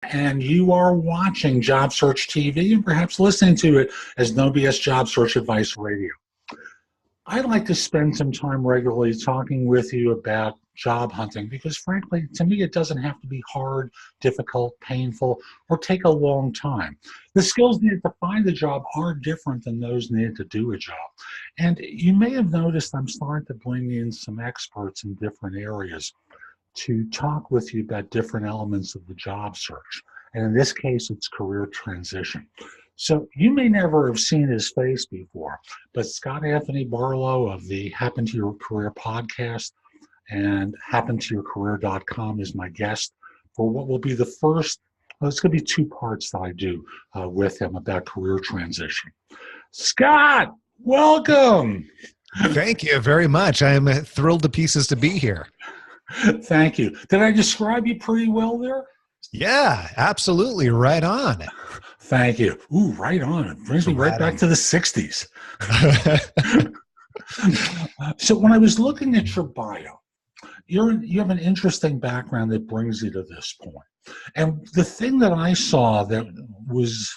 and you are watching Job Search TV and perhaps listening to it as No BS Job Search Advice Radio. I'd like to spend some time regularly talking with you about job hunting because, frankly, to me, it doesn't have to be hard, difficult, painful, or take a long time. The skills needed to find a job are different than those needed to do a job. And you may have noticed I'm starting to bring in some experts in different areas to talk with you about different elements of the job search. And in this case, it's career transition. So you may never have seen his face before, but Scott Anthony Barlow of the Happen to Your Career podcast and happentoyourcareer.com is my guest for what will be the first, well, it's going to be 2 parts that I do with him about career transition. Scott, welcome. Thank you very much. I'm thrilled to pieces to be here. Thank you. Did I describe you pretty well there? Yeah, absolutely. Right on. Thank you. Ooh, right on. It brings me right back to the 60s. So when I was looking at your bio, you have an interesting background that brings you to this point. And the thing that I saw that was,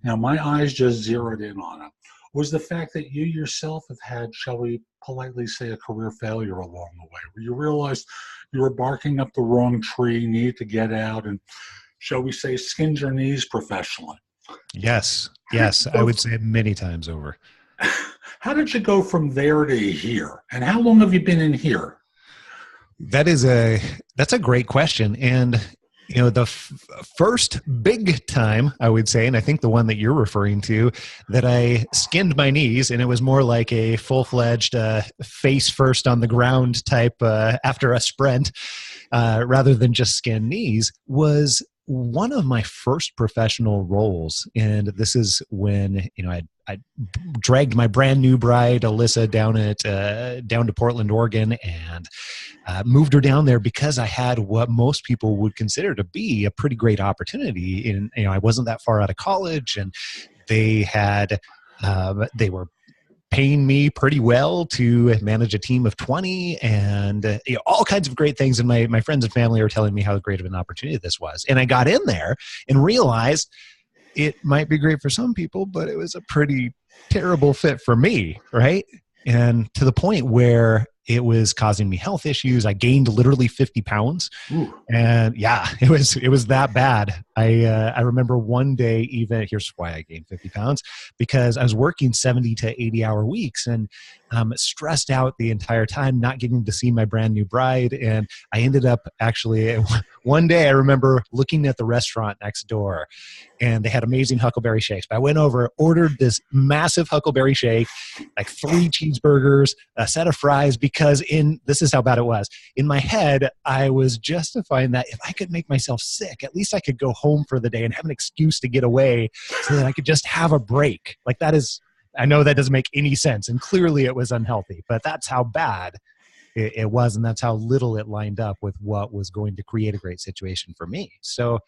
my eyes just zeroed in on it, was the fact that you yourself have had, shall we politely say, a career failure along the way, where you realized you were barking up the wrong tree, needed to get out and, shall we say, skinned your knees professionally. Yes, I would say it many times over. How did you go from there to here? And how long have you been in here? That's a great question. And the first big time, I would say, and I think the one that you're referring to, that I skinned my knees, and it was more like a full-fledged face first on the ground type after a sprint, rather than just skinned knees, was one of my first professional roles. And this is when, I dragged my brand new bride, Alyssa, down to Portland, Oregon, and moved her down there because I had what most people would consider to be a pretty great opportunity. I wasn't that far out of college, and they were paying me pretty well to manage a team of 20 and all kinds of great things. And my friends and family are telling me how great of an opportunity this was. And I got in there and realized it might be great for some people, but it was a pretty terrible fit for me, right? And to the point where it was causing me health issues. I gained literally 50 pounds. Ooh. And yeah, it was that bad. I remember one day, even, here's why I gained 50 pounds, because I was working 70 to 80 hour weeks and stressed out the entire time, not getting to see my brand new bride. And I ended up actually, one day I remember looking at the restaurant next door and they had amazing Huckleberry Shakes. But I went over, ordered this massive Huckleberry Shake, like 3 cheeseburgers, a set of fries, because this is how bad it was. In my head, I was justifying that if I could make myself sick, at least I could go home for the day and have an excuse to get away so that I could just have a break. Like that is, I know that doesn't make any sense. And clearly it was unhealthy, but that's how bad it was. And that's how little it lined up with what was going to create a great situation for me. So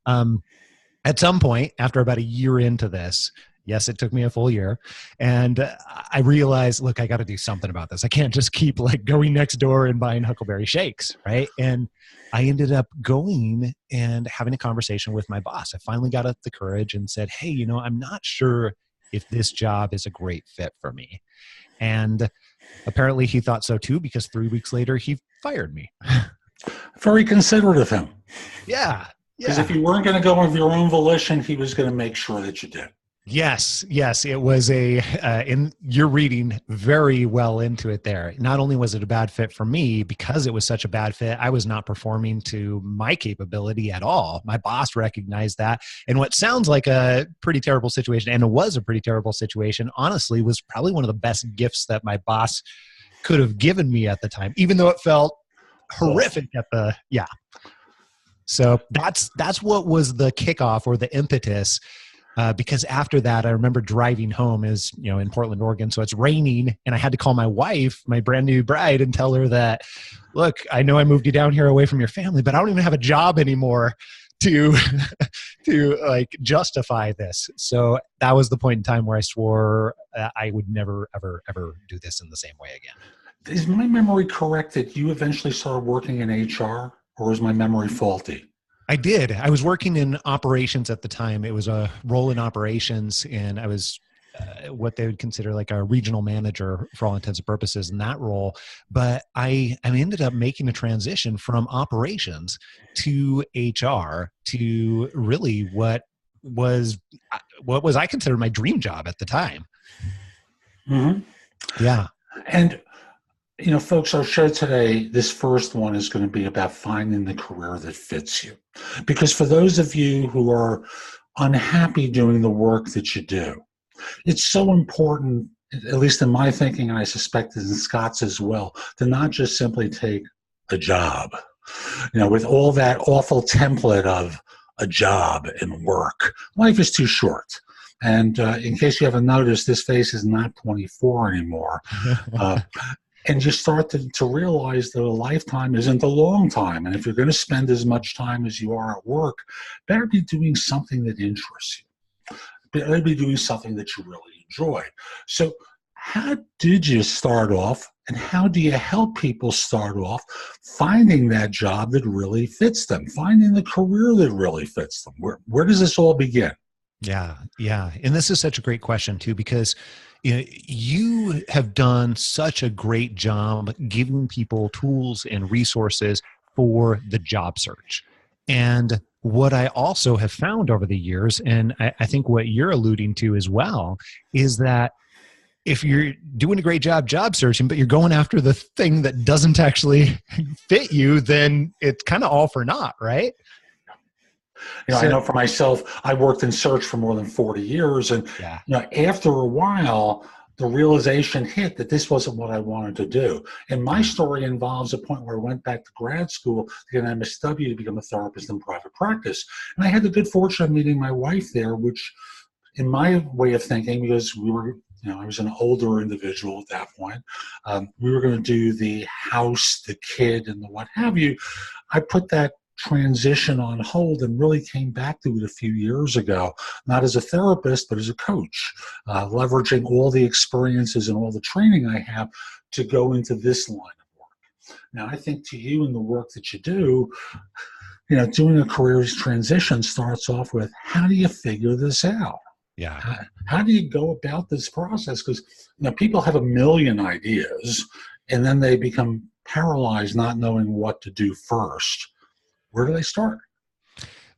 at some point, after about a year into this, yes, it took me a full year. And I realized, look, I got to do something about this. I can't just keep like going next door and buying Huckleberry Shakes, right? And I ended up going and having a conversation with my boss. I finally got up the courage and said, hey, I'm not sure if this job is a great fit for me. And apparently he thought so too, because 3 weeks later, he fired me. Very considerate of him. Yeah. Because if you weren't going to go of your own volition, he was going to make sure that you did. Yes. It was you're reading very well into it there. Not only was it a bad fit for me, because it was such a bad fit, I was not performing to my capability at all. My boss recognized that. And what sounds like a pretty terrible situation, and it was a pretty terrible situation, honestly, was probably one of the best gifts that my boss could have given me at the time, even though it felt horrific yeah. So that's what was the kickoff or the impetus. Because after that, I remember driving home in Portland, Oregon. So it's raining and I had to call my wife, my brand new bride, and tell her that, look, I know I moved you down here away from your family, but I don't even have a job anymore to like justify this. So that was the point in time where I swore I would never, ever, ever do this in the same way again. Is my memory correct that you eventually started working in HR, or is my memory faulty? I did. I was working in operations at the time. It was a role in operations, and I was what they would consider like a regional manager for all intents and purposes in that role. But I ended up making a transition from operations to HR to really was what was I considered my dream job at the time. Hmm. Yeah. And folks, our show today, this first one is going to be about finding the career that fits you. Because for those of you who are unhappy doing the work that you do, it's so important, at least in my thinking, and I suspect in Scott's as well, to not just simply take a job, with all that awful template of a job and work. Life is too short. And in case you haven't noticed, this face is not 24 anymore. And you start to realize that a lifetime isn't a long time. And if you're going to spend as much time as you are at work, better be doing something that interests you. Better be doing something that you really enjoy. So how did you start off, and how do you help people start off finding that job that really fits them, finding the career that really fits them? Where does this all begin? Yeah. And this is such a great question too, because you have done such a great job giving people tools and resources for the job search. And what I also have found over the years, and I think what you're alluding to as well, is that if you're doing a great job searching, but you're going after the thing that doesn't actually fit you, then it's kind of all for naught, right? I know for myself, I worked in search for more than 40 years. And Yeah. after a while, the realization hit that this wasn't what I wanted to do. And my story involves a point where I went back to grad school to get an MSW to become a therapist in private practice. And I had the good fortune of meeting my wife there, which in my way of thinking, because we were, I was an older individual at that point, we were going to do the house, the kid, and the what have you. I put that transition on hold and really came back to it a few years ago, not as a therapist, but as a coach, leveraging all the experiences and all the training I have to go into this line of work. Now, I think to you in the work that you do, doing a career transition starts off with, how do you figure this out? Yeah. How do you go about this process? Because people have a million ideas, and then they become paralyzed not knowing what to do first. Where do they start?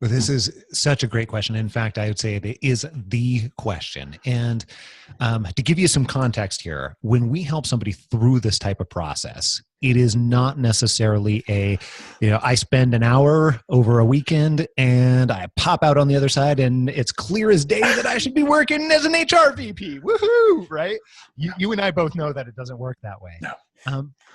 Well, this is such a great question. In fact, I would say it is the question. And to give you some context here, when we help somebody through this type of process, it is not necessarily I spend an hour over a weekend and I pop out on the other side and it's clear as day that I should be working as an HR VP. Woohoo! Right? You and I both know that it doesn't work that way. No.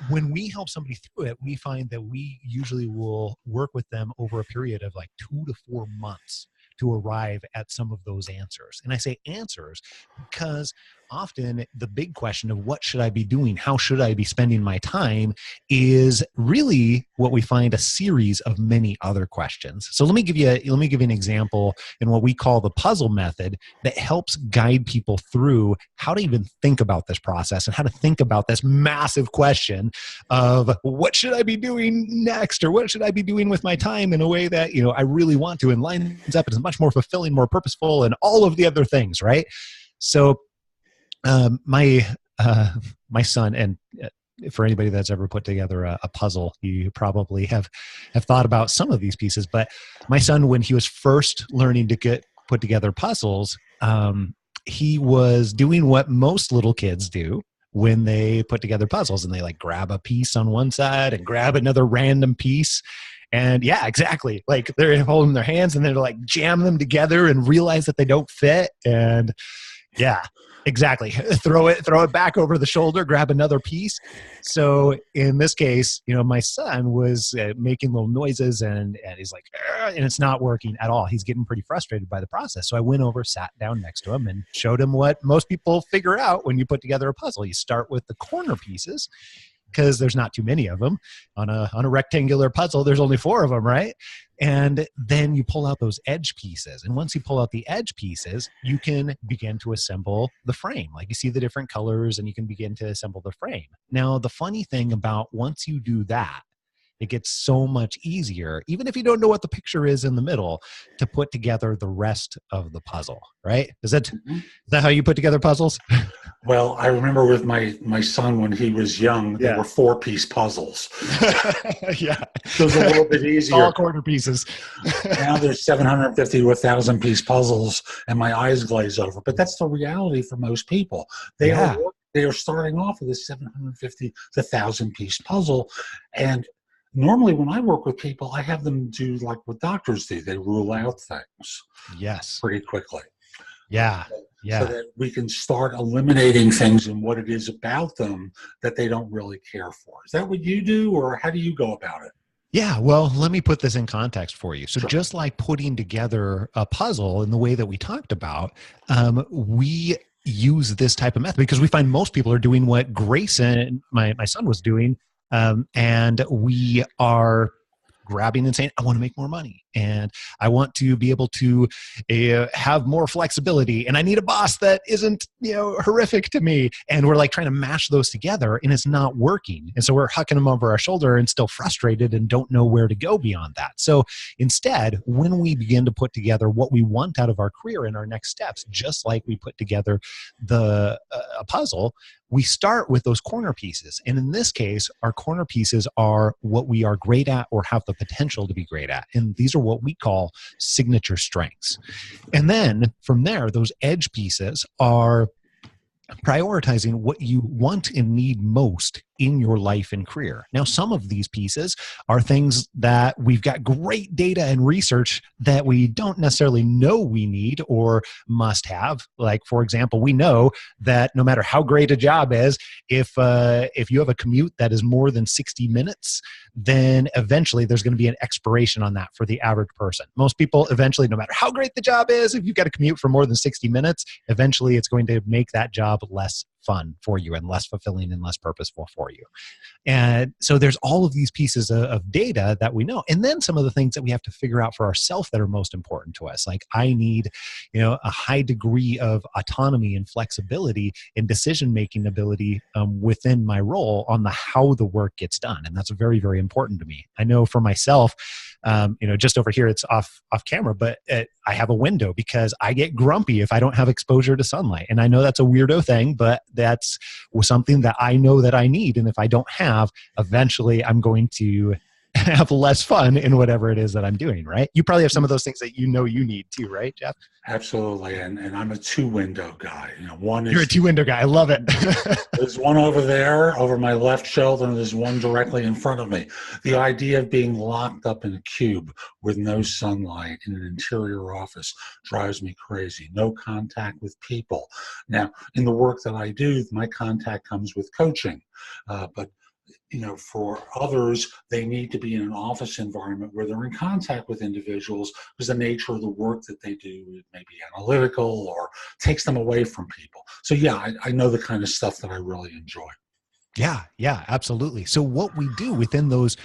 When we help somebody through it, we find that we usually will work with them over a period of like 2 to 4 months to arrive at some of those answers. And I say answers because often the big question of what should I be doing, how should I be spending my time, is really what we find a series of many other questions. So let me give you an example in what we call the puzzle method that helps guide people through how to even think about this process and how to think about this massive question of what should I be doing next, or what should I be doing with my time in a way that I really want to, and lines up and is much more fulfilling, more purposeful, and all of the other things, right? So my son, and for anybody that's ever put together a puzzle, you probably have thought about some of these pieces. But my son, when he was first learning to put together puzzles, he was doing what most little kids do when they put together puzzles, and they like grab a piece on one side and grab another random piece. And yeah, exactly. Like they're holding their hands and they're like jam them together and realize that they don't fit. And yeah, exactly. Throw it back over the shoulder, grab another piece. So in this case, my son was making little noises and he's like, and it's not working at all. He's getting pretty frustrated by the process. So I went over, sat down next to him and showed him what most people figure out when you put together a puzzle. You start with the corner pieces, because there's not too many of them. On a rectangular puzzle, there's only 4 of them, right? And then you pull out those edge pieces. And once you pull out the edge pieces, you can begin to assemble the frame. Like you see the different colors and you can begin to assemble the frame. Now, the funny thing about once you do that it gets so much easier, even if you don't know what the picture is in the middle, to put together the rest of the puzzle, right? Is that how you put together puzzles? Well, I remember with my son when he was young, they were 4-piece puzzles. Yeah. It was a little bit easier. All quarter pieces. Now there's 750 to 1,000-piece puzzles, and my eyes glaze over. But that's the reality for most people. They are starting off with a 750 to 1,000-piece puzzle, and normally when I work with people, I have them do like what doctors do. They rule out things pretty quickly. Yeah. So that we can start eliminating things and what it is about them that they don't really care for. Is that what you do, or how do you go about it? Yeah, well, let me put this in context for you. So Sure. just like putting together a puzzle in the way that we talked about, we use this type of method because we find most people are doing what Grace and my son was doing. And we are grabbing and saying, I want to make more money and I want to be able to have more flexibility and I need a boss that isn't, horrific to me. And we're like trying to mash those together and it's not working. And so we're hucking them over our shoulder and still frustrated and don't know where to go beyond that. So instead, when we begin to put together what we want out of our career and our next steps, just like we put together a puzzle, we start with those corner pieces. And in this case, our corner pieces are what we are great at or have the potential to be great at. And these are what we call signature strengths. And then from there, those edge pieces are prioritizing what you want and need most in your life and career. Now, some of these pieces are things that we've got great data and research that we don't necessarily know we need or must have. Like, for example, we know that no matter how great a job is, if you have a commute that is more than 60 minutes, then eventually there's going to be an expiration on that for the average person. Most people eventually, no matter how great the job is, if you've got a commute for more than 60 minutes, eventually it's going to make that job less fun for you and less fulfilling and less purposeful for you. And so there's all of these pieces of data that we know. And then some of the things that we have to figure out for ourselves that are most important to us. Like I need, a high degree of autonomy and flexibility and decision-making ability within my role on how the work gets done. And that's very, very important to me. I know for myself, just over here, it's off camera, but I have a window because I get grumpy if I don't have exposure to sunlight. And I know that's a weirdo thing, but that's something that I know that I need. And if I don't have, eventually I'm going to have less fun in whatever it is that I'm doing, right? You probably have some of those things that you need too, right, Jeff? Absolutely. And I'm a 2-window guy. One is... You're a 2-window guy. I love it. There's one over there, over my left shoulder, and there's one directly in front of me. The idea of being locked up in a cube with no sunlight in an interior office drives me crazy. No contact with people. Now, in the work that I do, my contact comes with coaching. But for others, they need to be in an office environment where they're in contact with individuals because the nature of the work that they do may be analytical or takes them away from people. So yeah, I know the kind of stuff that I really enjoy. Yeah, absolutely. So what we do within those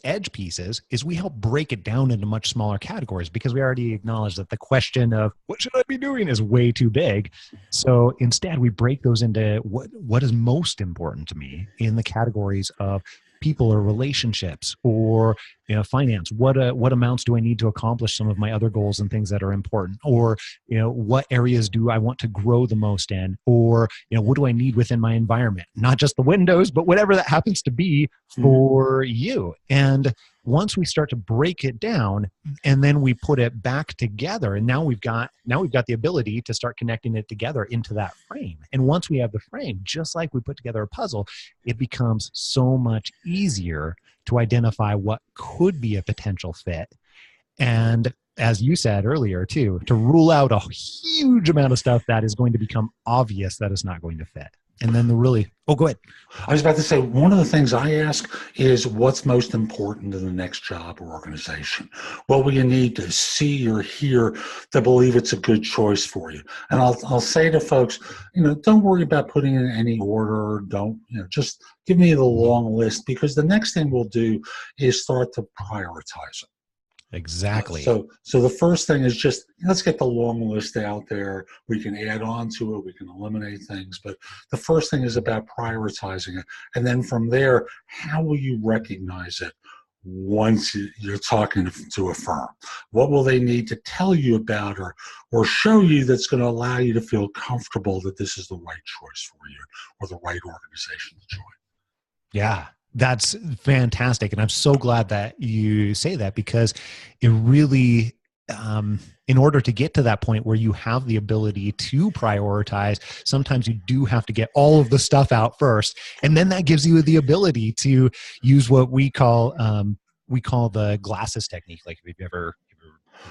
edge pieces is we help break it down into much smaller categories because we already acknowledged that the question of what should I be doing is way too big. So instead we break those into what is most important to me in the categories of people or relationships or finance. What amounts do I need to accomplish some of my other goals and things that are important? Or what areas do I want to grow the most in? Or what do I need within my environment? Not just the windows, but whatever that happens to be for you. And once we start to break it down and then we put it back together, and now we've got the ability to start connecting it together into that frame. And once we have the frame, just like we put together a puzzle, it becomes so much easier to identify what could be a potential fit. And as you said earlier too, to rule out a huge amount of stuff that is going to become obvious that is not going to fit. And then go ahead. I was about to say, one of the things I ask is what's most important in the next job or organization? What will you need to see or hear to believe it's a good choice for you? And I'll say to folks, don't worry about putting in any order. Don't, just give me the long list, because the next thing we'll do is start to prioritize it. Exactly. So the first thing is just let's get the long list out there. We can add on to it. We can eliminate things. But the first thing is about prioritizing it. And then from there, how will you recognize it once you're talking to a firm? What will they need to tell you about or show you that's going to allow you to feel comfortable that this is the right choice for you or the right organization to join? Yeah, that's fantastic. And I'm so glad that you say that, because it really, in order to get to that point where you have the ability to prioritize, sometimes you do have to get all of the stuff out first. And then that gives you the ability to use what we call the glasses technique. Like if you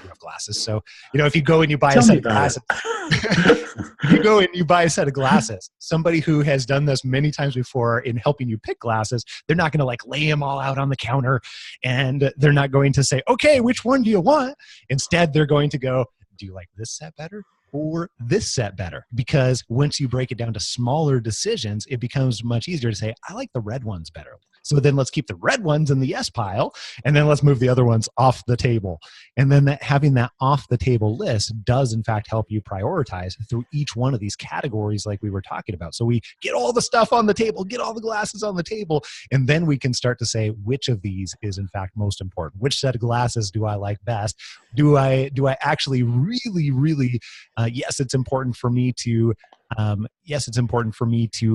have glasses. So, if you go and you buy a set of glasses, if you go and you buy a set of glasses, somebody who has done this many times before in helping you pick glasses, they're not going to like lay them all out on the counter, and they're not going to say, okay, which one do you want? Instead, they're going to go, do you like this set better or this set better? Because once you break it down to smaller decisions, it becomes much easier to say, I like the red ones better. So then let's keep the red ones in the yes pile, and then let's move the other ones off the table. And then having that off the table list does in fact help you prioritize through each one of these categories like we were talking about. So we get all the stuff on the table, get all the glasses on the table, and then we can start to say which of these is in fact most important. Which set of glasses do I like best? Do I actually really, really, yes, it's important for me to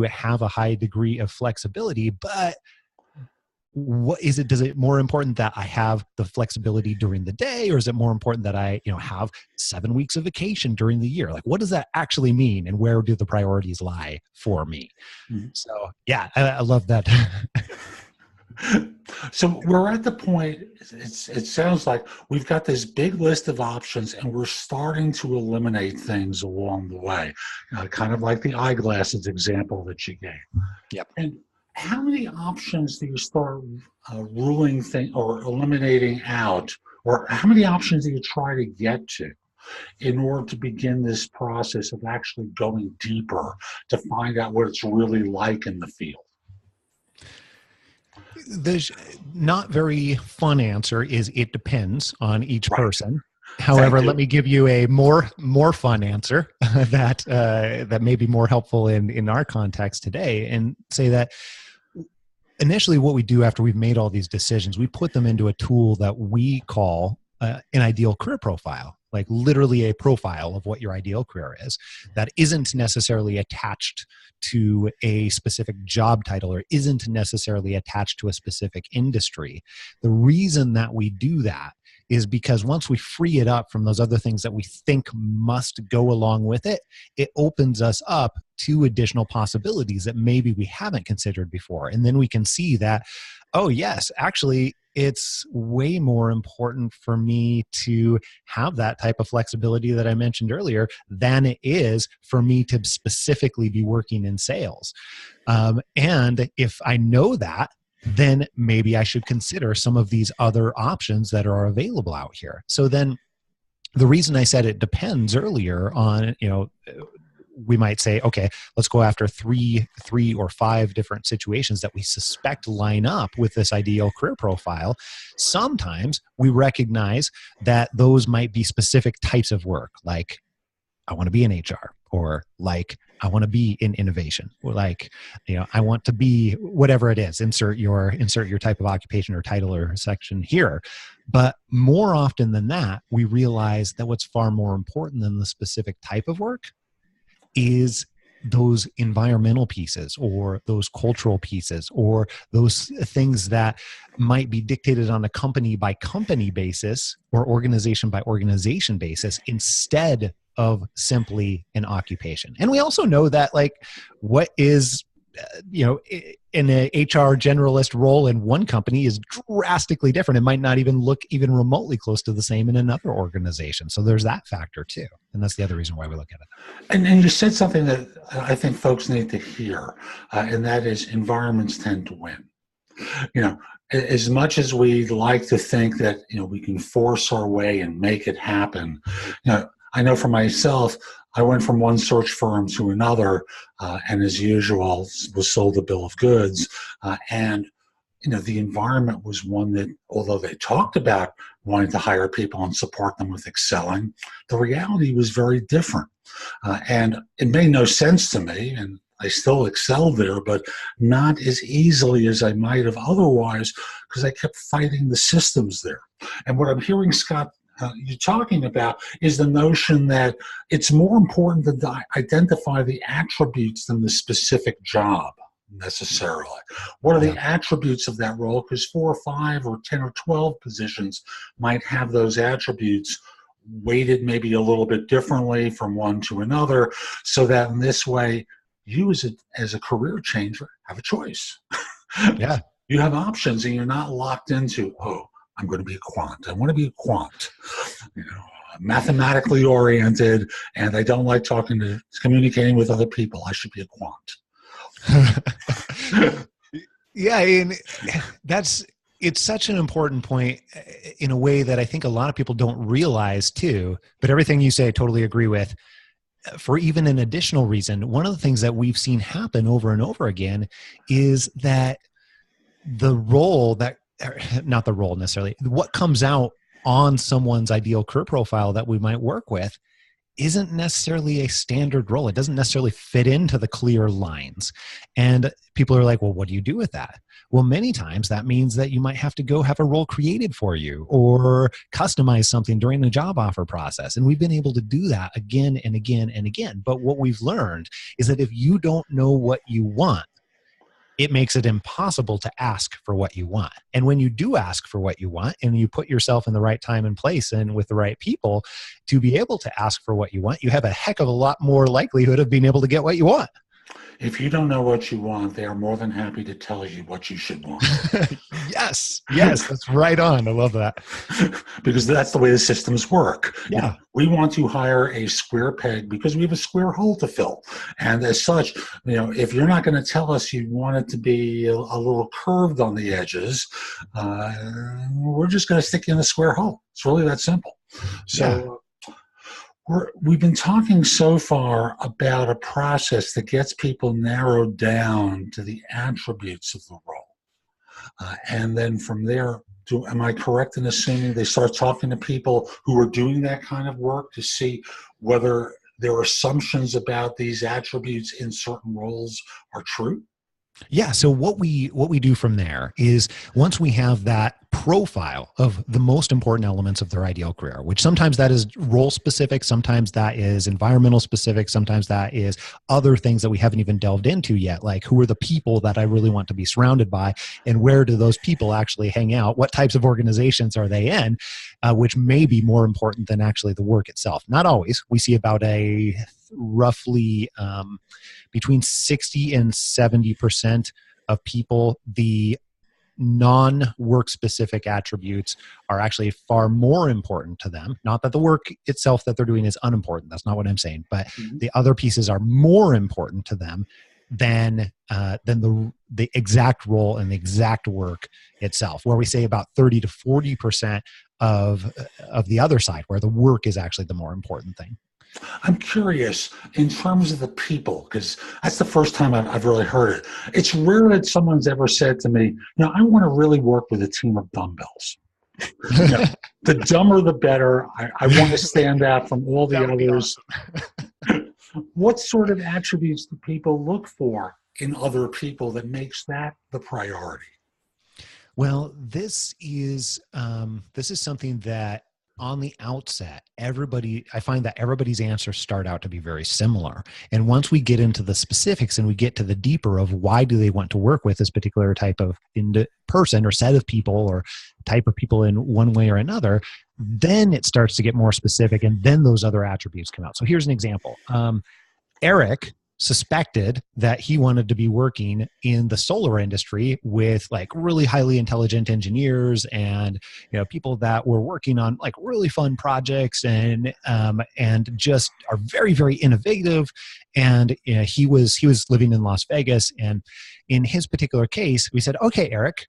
have a high degree of flexibility, but what is it? Does it more important that I have the flexibility during the day, or is it more important that I, have 7 weeks of vacation during the year? Like, what does that actually mean, and where do the priorities lie for me? Mm-hmm. So, yeah, I love that. So we're at the point, it sounds like we've got this big list of options and we're starting to eliminate things along the way, kind of like the eyeglasses example that you gave. Yep. And how many options do you start ruling or eliminating out, or how many options do you try to get to in order to begin this process of actually going deeper to find out what it's really like in the field? The not very fun answer is it depends on each person. However, let me give you a more fun answer that may be more helpful in our context today, and say that initially what we do after we've made all these decisions, we put them into a tool that we call an ideal career profile, like literally a profile of what your ideal career is that isn't necessarily attached to a specific job title or isn't necessarily attached to a specific industry. The reason that we do that is because once we free it up from those other things that we think must go along with it, it opens us up to additional possibilities that maybe we haven't considered before. And then we can see that, oh yes, actually, it's way more important for me to have that type of flexibility that I mentioned earlier than it is for me to specifically be working in sales. And if I know that, then maybe I should consider some of these other options that are available out here. So then the reason I said it depends earlier on, we might say, okay, let's go after three or five different situations that we suspect line up with this ideal career profile. Sometimes we recognize that those might be specific types of work, like I want to be in HR, or like I want to be in innovation, or like, I want to be whatever it is, insert your type of occupation or title or section here. But more often than that, we realize that what's far more important than the specific type of work is those environmental pieces, or those cultural pieces, or those things that might be dictated on a company by company basis or organization by organization basis instead of simply an occupation. And we also know that, like, what is in an HR generalist role in one company is drastically different. It might not even look even remotely close to the same in another organization. So there's that factor too. And that's the other reason why we look at it. And you said something that I think folks need to hear, and that is environments tend to win. As much as we'd like to think that, we can force our way and make it happen, I know for myself, I went from one search firm to another, and as usual, was sold a bill of goods. And the environment was one that, although they talked about wanting to hire people and support them with excelling. The reality was very different. And it made no sense to me, and I still excelled there, but not as easily as I might have otherwise, because I kept fighting the systems there. And what I'm hearing, Scott, you talking about is the notion that it's more important to identify the attributes than the specific job necessarily. What are the attributes of that role? Because 4 or 5 or 10 or 12 positions might have those attributes weighted maybe a little bit differently from one to another, so that in this way, you as a career changer have a choice. Yeah. You have options, and you're not locked into, I'm going to be a quant. I want to be a quant, mathematically oriented, and I don't like communicating with other people. I should be a quant. Yeah, and it's such an important point in a way that I think a lot of people don't realize too, but everything you say I totally agree with. For even an additional reason, one of the things that we've seen happen over and over again is that not the role necessarily, what comes out on someone's ideal career profile that we might work with isn't necessarily a standard role. It doesn't necessarily fit into the clear lines. And people are like, well, what do you do with that? Well, many times that means that you might have to go have a role created for you or customize something during the job offer process. And we've been able to do that again and again and again. But what we've learned is that if you don't know what you want, it makes it impossible to ask for what you want. And when you do ask for what you want and you put yourself in the right time and place and with the right people to be able to ask for what you want, you have a heck of a lot more likelihood of being able to get what you want. If you don't know what you want, they are more than happy to tell you what you should want. Yes, that's right on. I love that. Because that's the way the systems work. Yeah. We want to hire a square peg because we have a square hole to fill. And as such, if you're not going to tell us you want it to be a little curved on the edges, we're just going to stick you in a square hole. It's really that simple. So we've been talking so far about a process that gets people narrowed down to the attributes of the role. And then from there, am I correct in assuming they start talking to people who are doing that kind of work to see whether their assumptions about these attributes in certain roles are true? Yeah. So what we do from there is once we have that profile of the most important elements of their ideal career, which sometimes that is role specific, sometimes that is environmental specific, sometimes that is other things that we haven't even delved into yet, like who are the people that I really want to be surrounded by and where do those people actually hang out? What types of organizations are they in? Which may be more important than actually the work itself. Not always. We see about a roughly between 60 and 70% of people, the non-work specific attributes are actually far more important to them. Not that the work itself that they're doing is unimportant. That's not what I'm saying. But the other pieces are more important to them than the exact role and the exact work itself, where we say about 30 to 40% of the other side, where the work is actually the more important thing. I'm curious in terms of the people, because that's the first time I've really heard it. It's rare that someone's ever said to me, I want to really work with a team of dumbbells. The dumber, the better. I want to stand out from all the others. Awesome. What sort of attributes do people look for in other people that makes that the priority? Well, this is something that on the outset, I find that everybody's answers start out to be very similar. And once we get into the specifics and we get to the deeper of why do they want to work with this particular type of person or set of people or type of people in one way or another, then it starts to get more specific and then those other attributes come out. So here's an example. Eric suspected that he wanted to be working in the solar industry with like really highly intelligent engineers and people that were working on like really fun projects and just are very, very innovative. And he was living in Las Vegas, and in his particular case, we said, okay, Eric,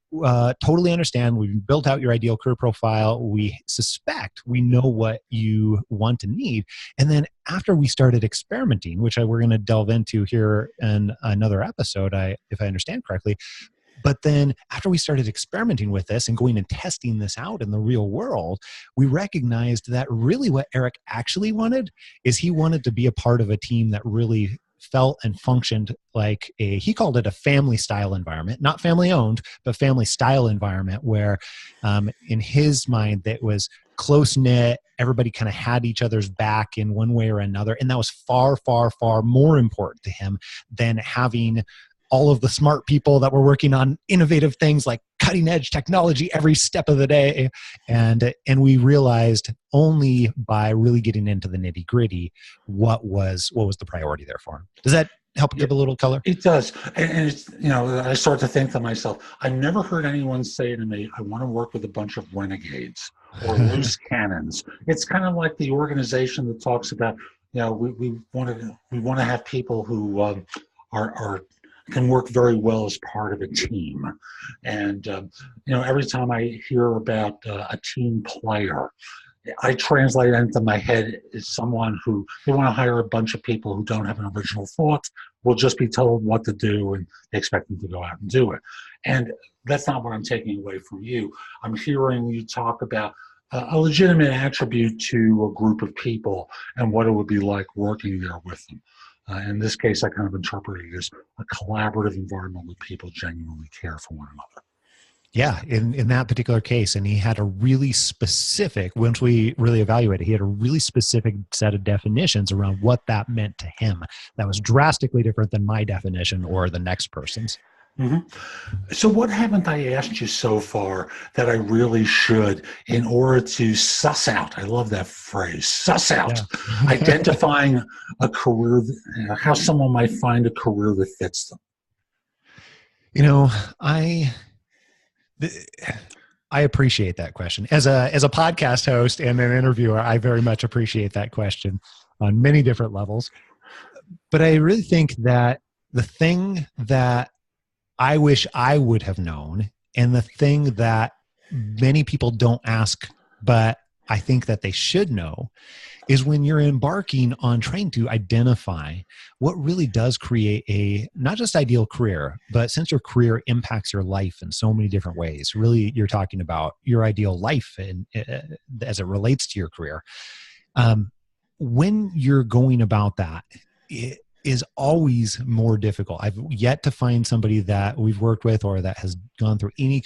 totally understand. We've built out your ideal career profile. We suspect we know what you want and need. And then after we started experimenting, which we're going to delve into here in another episode, if I understand correctly, But then after we started experimenting with this and going and testing this out in the real world, we recognized that really what Eric actually wanted is he wanted to be a part of a team that really felt and functioned like he called it a family style environment, not family owned, but family style environment where in his mind that was close knit, everybody kind of had each other's back in one way or another. And that was far, far, far more important to him than having all of the smart people that were working on innovative things like cutting edge technology every step of the day. And we realized only by really getting into the nitty gritty what was the priority there for him. Does that help give a little color? It does. And it's, I start to think to myself, I've never heard anyone say to me, I want to work with a bunch of renegades or loose cannons. It's kind of like the organization that talks about, we want to have people who are can work very well as part of a team. And, every time I hear about a team player, I translate it into my head as someone who they want to hire a bunch of people who don't have an original thought, will just be told what to do and they expect them to go out and do it. And that's not what I'm taking away from you. I'm hearing you talk about a legitimate attribute to a group of people and what it would be like working there with them. In this case, I kind of interpret it as a collaborative environment where people genuinely care for one another. Yeah, in that particular case, and he had a really specific, once we really evaluated, he had a really specific set of definitions around what that meant to him. That was drastically different than my definition or the next person's. Mm-hmm. So what haven't I asked you so far that I really should in order to suss out, I love that phrase, suss out, identifying a career, how someone might find a career that fits them? I appreciate that question. As a podcast host and an interviewer, I very much appreciate that question on many different levels. But I really think that the thing that I wish I would have known, and the thing that many people don't ask, but I think that they should know, is when you're embarking on trying to identify what really does create a not just ideal career, but since your career impacts your life in so many different ways, really you're talking about your ideal life and as it relates to your career. When you're going about that, it is always more difficult. I've yet to find somebody that we've worked with or that has gone through any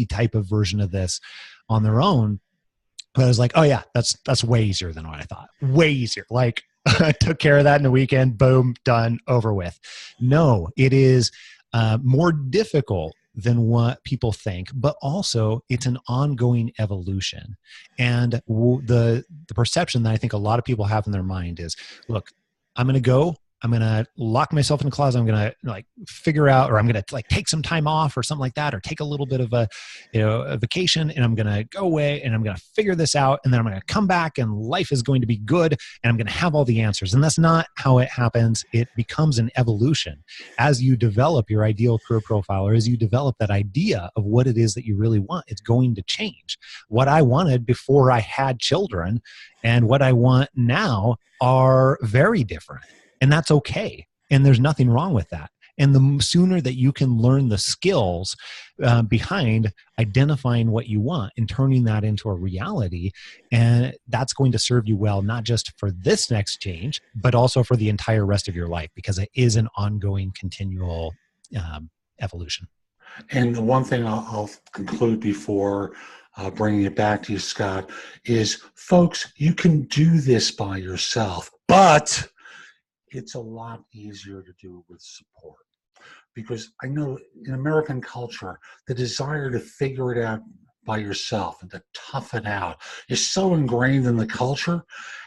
type of version of this on their own. But I was like, oh yeah, that's way easier than what I thought. Way easier. Like I took care of that in a weekend. Boom, done, over with. No, it is more difficult than what people think, but also it's an ongoing evolution. And the perception that I think a lot of people have in their mind is, look, I'm going to lock myself in a closet. I'm going to figure out, or I'm going to take some time off or something like that, or take a little bit of a vacation, and I'm going to go away and I'm going to figure this out. And then I'm going to come back and life is going to be good and I'm going to have all the answers. And that's not how it happens. It becomes an evolution as you develop your ideal career profile, or as you develop that idea of what it is that you really want. It's going to change. What I wanted before I had children and what I want now are very different. And that's okay. And there's nothing wrong with that. And the sooner that you can learn the skills behind identifying what you want and turning that into a reality, and that's going to serve you well, not just for this next change, but also for the entire rest of your life, because it is an ongoing, continual evolution. And the one thing I'll conclude before bringing it back to you, Scott, is folks, you can do this by yourself, but it's a lot easier to do with support. Because I know in American culture, the desire to figure it out by yourself and to tough it out is so ingrained in the culture,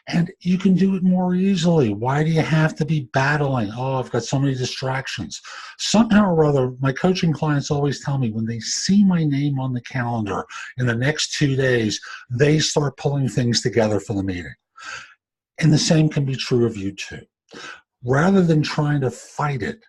and you can do it more easily. Why do you have to be battling? Oh, I've got so many distractions. Somehow or other, my coaching clients always tell me when they see my name on the calendar in the next 2 days, they start pulling things together for the meeting. And the same can be true of you too. Rather than trying to fight it,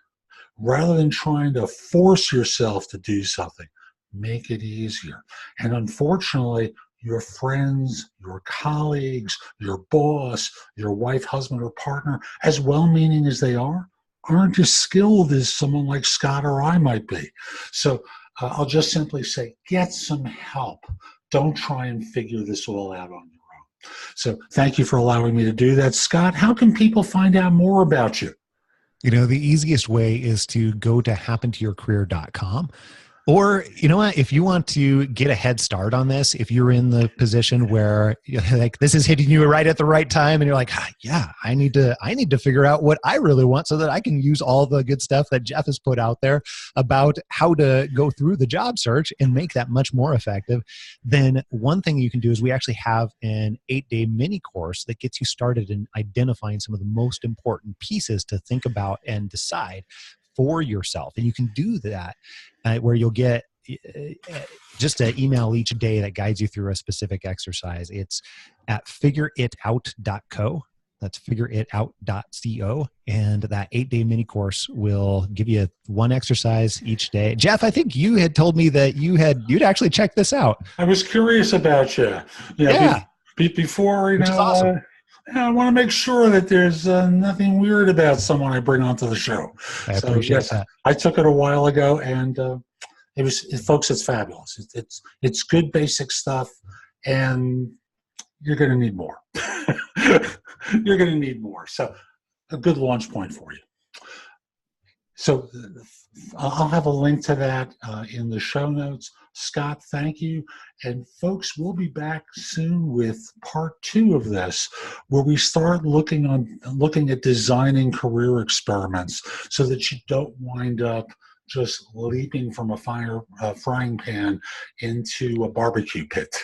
rather than trying to force yourself to do something, make it easier. And unfortunately, your friends, your colleagues, your boss, your wife, husband, or partner, as well-meaning as they are, aren't as skilled as someone like Scott or I might be. So I'll just simply say, get some help. Don't try and figure this all out on your own. So thank you for allowing me to do that. Scott, how can people find out more about you? The easiest way is to go to happentoyourcareer.com. Or, you know what, if you want to get a head start on this, if you're in the position where like this is hitting you right at the right time and you're like, yeah, I need to figure out what I really want so that I can use all the good stuff that Jeff has put out there about how to go through the job search and make that much more effective, then one thing you can do is we actually have an 8-day mini course that gets you started in identifying some of the most important pieces to think about and decide for yourself. And you can do that where you'll get just an email each day that guides you through a specific exercise. It's at figureitout.co. That's figureitout.co. And that 8-day mini course will give you one exercise each day. Jeff, I think you had told me that you'd actually checked this out. I was curious about you. Yeah. Before, Which is awesome. I want to make sure that there's nothing weird about someone I bring onto the show. I appreciate that. I took it a while ago, and folks, it's fabulous. It's good basic stuff, and you're going to need more. You're going to need more. So, a good launch point for you. So, I'll have a link to that in the show notes. Scott, thank you. And folks, we'll be back soon with part 2 of this, where we start looking at designing career experiments so that you don't wind up just leaping from a frying pan into a barbecue pit.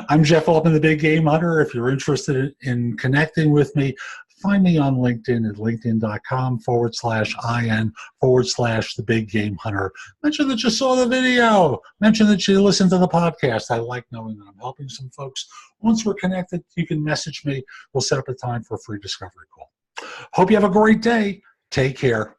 I'm Jeff Altman, the Big Game Hunter. If you're interested in connecting with me, find me on LinkedIn at linkedin.com/IN/the Big Game Hunter. Mention that you saw the video. Mention that you listened to the podcast. I like knowing that I'm helping some folks. Once we're connected, you can message me. We'll set up a time for a free discovery call. Hope you have a great day. Take care.